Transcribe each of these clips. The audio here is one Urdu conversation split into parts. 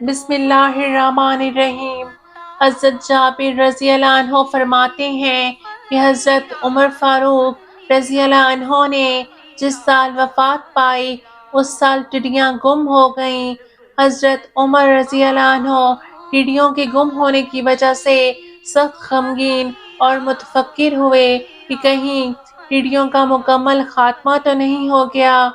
بسم اللہ الرحمن الرحیم۔ حضرت جابر رضی اللہ عنہ فرماتے ہیں کہ حضرت عمر فاروق رضی اللہ عنہ نے جس سال وفات پائی اس سال ٹڈیاں گم ہو گئیں۔ حضرت عمر رضی اللہ عنہ ٹڈیوں کے گم ہونے کی وجہ سے سخت غمگین اور متفکر ہوئے کہ کہیں ٹڈیوں کا مکمل خاتمہ تو نہیں ہو گیا۔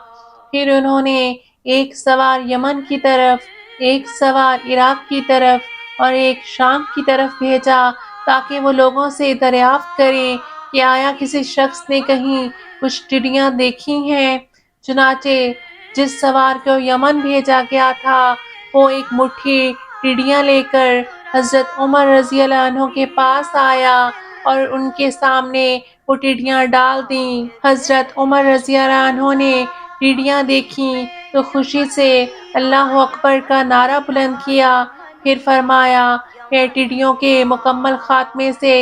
پھر انہوں نے ایک سوار یمن کی طرف، ایک سوار عراق کی طرف اور ایک شام کی طرف بھیجا تاکہ وہ لوگوں سے دریافت کریں کہ آیا کسی شخص نے کہیں کچھ ٹڈیاں دیکھی ہیں۔ چنانچہ جس سوار کو یمن بھیجا گیا تھا وہ ایک مٹھی ٹڈیاں لے کر حضرت عمر رضی اللہ عنہ کے پاس آیا اور ان کے سامنے وہ ٹڈیاں ڈال دیں۔ حضرت عمر رضی اللہ عنہ نے ٹڈیاں دیکھیں تو خوشی سے اللہ اکبر کا نعرہ بلند کیا، پھر فرمایا میں ٹڈیوں کے مکمل خاتمے سے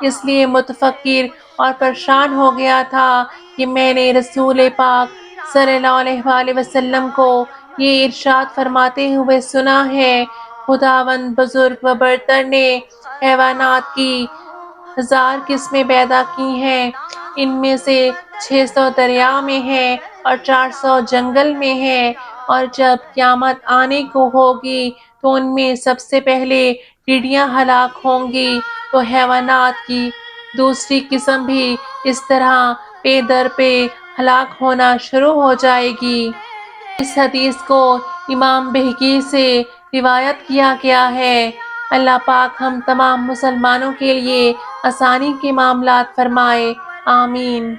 اس لیے متفکر اور پریشان ہو گیا تھا کہ میں نے رسول پاک صلی اللہ علیہ وآلہ وسلم کو یہ ارشاد فرماتے ہوئے سنا ہے، خداوند بزرگ و برتر نے حیوانات کی 1000 قسمیں پیدا کی ہیں، ان میں سے 600 دریا میں ہیں اور 400 جنگل میں ہیں، اور جب قیامت آنے کو ہوگی تو ان میں سب سے پہلے ٹڈیاں ہلاک ہوں گی، تو حیوانات کی دوسری قسم بھی اس طرح پے در پے ہلاک ہونا شروع ہو جائے گی۔ اس حدیث کو امام بہقی سے روایت کیا گیا ہے۔ اللہ پاک ہم تمام مسلمانوں کے لیے آسانی کے معاملات فرمائے، آمین۔